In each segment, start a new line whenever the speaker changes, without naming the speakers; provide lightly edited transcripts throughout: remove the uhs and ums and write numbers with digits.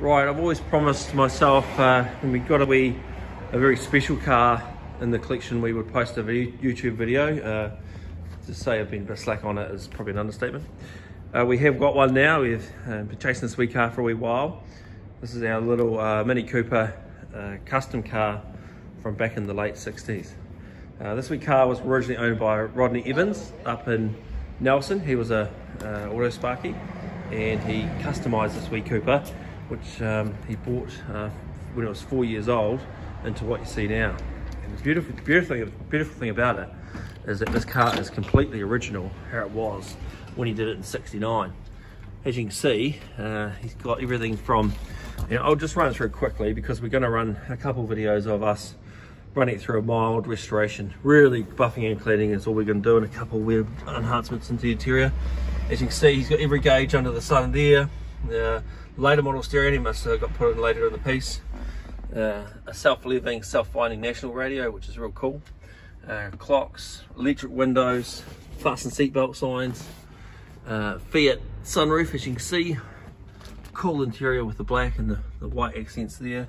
Right, I've always promised myself when we got a very special car in the collection, we would post a YouTube video. To say I've been a bit slack on it is probably an understatement. We have got one now. We've been chasing this wee car for a wee while. This is our little Mini Cooper custom car from back in the late 60s. This wee car was originally owned by Rodney Evans up in Nelson. He was a auto sparky, and he customised this wee Cooper, which he bought when it was 4 years old, into what you see now. And the beautiful thing about it is that this car is completely original how it was when he did it in '69. As you can see, he's got everything from, I'll just run it through quickly because we're going to run a couple videos of us running it through a mild restoration. Really buffing and cleaning is all we're going to do, and a couple of weird enhancements into the interior. As you can see, he's got every gauge under the sun there. Later model stereo, he must have got put in later in the piece. A self-leveling, self-winding national radio, which is real cool. Clocks, electric windows, fasten seatbelt signs, Fiat sunroof, as you can see. Cool interior with the black and the white accents there.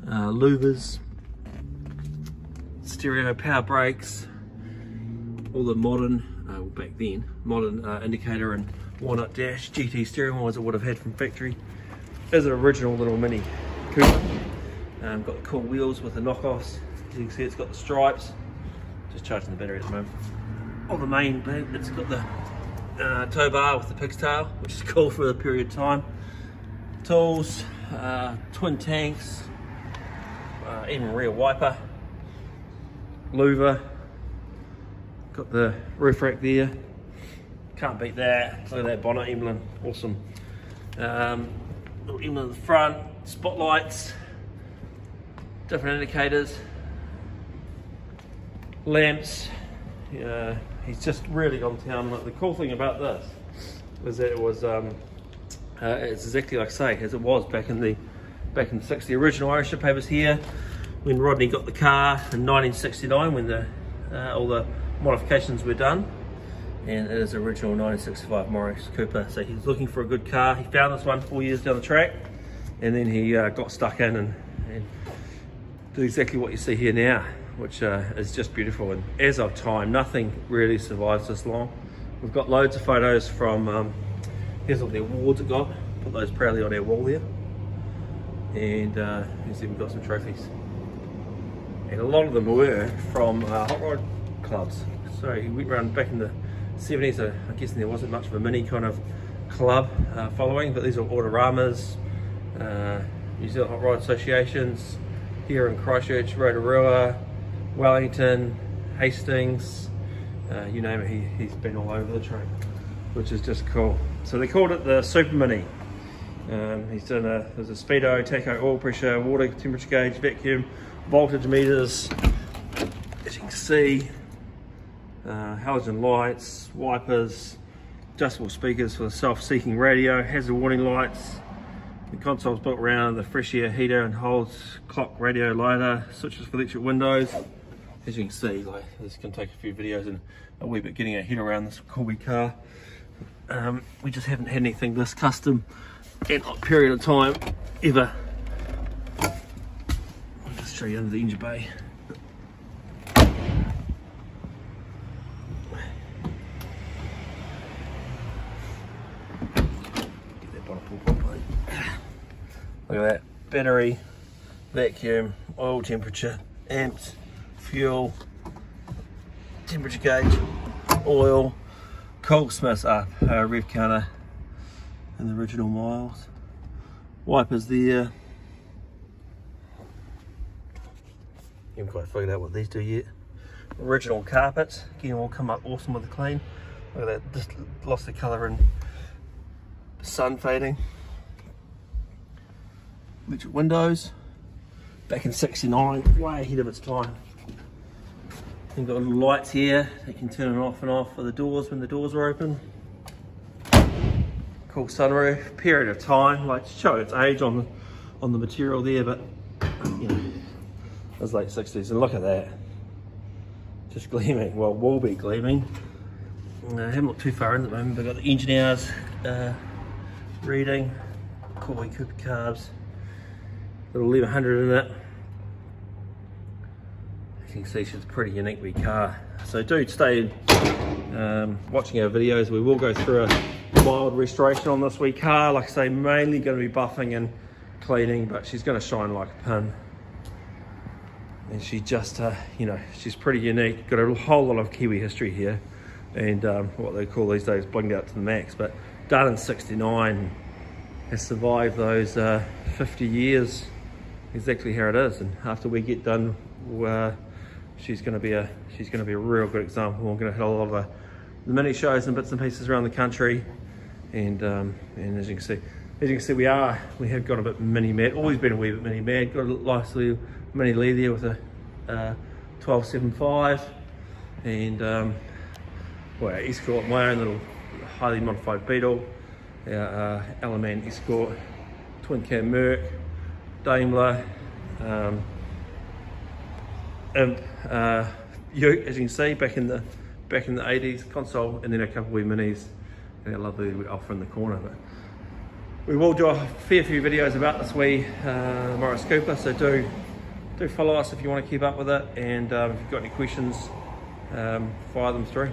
Louvers, stereo, power brakes, all the modern, back then, modern indicator and walnut dash, GT steering wheel as it would have had from factory. There's an original little Mini Cooper. Got the cool wheels with the knockoffs. As you can see, it's got the stripes. Just charging the battery at the moment. On the main bit, it's got the tow bar with the pig's tail, which is cool for a period of time. Tools, twin tanks, even rear wiper, louver. Got the roof rack there. Can't beat that. Look at that bonnet emblem, awesome. Little emblem in the front, spotlights, different indicators, lamps. He's just really gone to town. The cool thing about this was that it was it's exactly like say as it was back in the 60s. The original ownership papers here when Rodney got the car in 1969 when all the modifications were done. And it is original 1965 Morris Cooper. So he's looking for a good car. He found this one 4 years down the track, and then he got stuck in and did exactly what you see here now, which is just beautiful. And as of time, nothing really survives this long. We've got loads of photos from, here's all the awards it got. Put those proudly on our wall there. And you see we've got some trophies. And a lot of them were from hot rod clubs. So he went around back in the 70s, I guess there wasn't much of a mini kind of club following, but these are Autoramas, New Zealand Hot Rod Associations, here in Christchurch, Rotorua, Wellington, Hastings, you name it, he's been all over the track, which is just cool. So they called it the Super Mini. He's done there's a speedo, tacho, oil pressure, water temperature gauge, vacuum, voltage meters, as you can see. Halogen lights, wipers, adjustable speakers for the self-seeking radio, hazard warning lights. The console's built around the fresh air heater and holds clock, radio, lighter, switches for electric windows. As you can see, like this can take a few videos and a wee bit getting our head around this cool wee car. We just haven't had anything this custom in a period of time ever. I'll just show you under the engine bay. Look at that, battery, vacuum, oil temperature, amps, fuel, temperature gauge, oil, Goldsmiths up, rev counter, and the original miles. Wipers there. You haven't quite figured out what these do yet. Original carpets, again all come up awesome with the clean. Look at that, just lost the colour and sun fading. Electric windows, back in '69, way ahead of its time. You've got little lights here, you can turn it off and off for the doors when the doors are open. Cool sunroof, period of time, like to show its age on the material there, but you know, it was late 60s, and look at that. Just gleaming, well, will be gleaming. I haven't looked too far in at the moment, but I've got the engine hours reading. Koi Cooper carbs, little 1100 in it. As you can see, she's a pretty unique wee car. So do stay watching our videos. We will go through a mild restoration on this wee car. Like I say, mainly going to be buffing and cleaning, but she's going to shine like a pin. And she just, you know, she's pretty unique. Got a whole lot of Kiwi history here, and what they call these days blinged out to the max. But done in '69, has survived those 50 years, exactly how it is. And after we get done, she's going to be a real good example. We're going to hit a lot of the mini shows and bits and pieces around the country, and as you can see, we have got a bit mini mad. Always been a wee bit mini mad. Got a nice little mini Lee there with a 1275, and well, our Escort, my own little highly modified Beetle, our Alaman Escort, twin cam Merc, Daimler, Imp, Ute, as you can see, back in the 80s console, and then a couple of wee minis, and a lovely Alpha in the corner. But we will do a fair few videos about this wee Morris Cooper, so do follow us if you want to keep up with it, and if you've got any questions, fire them through.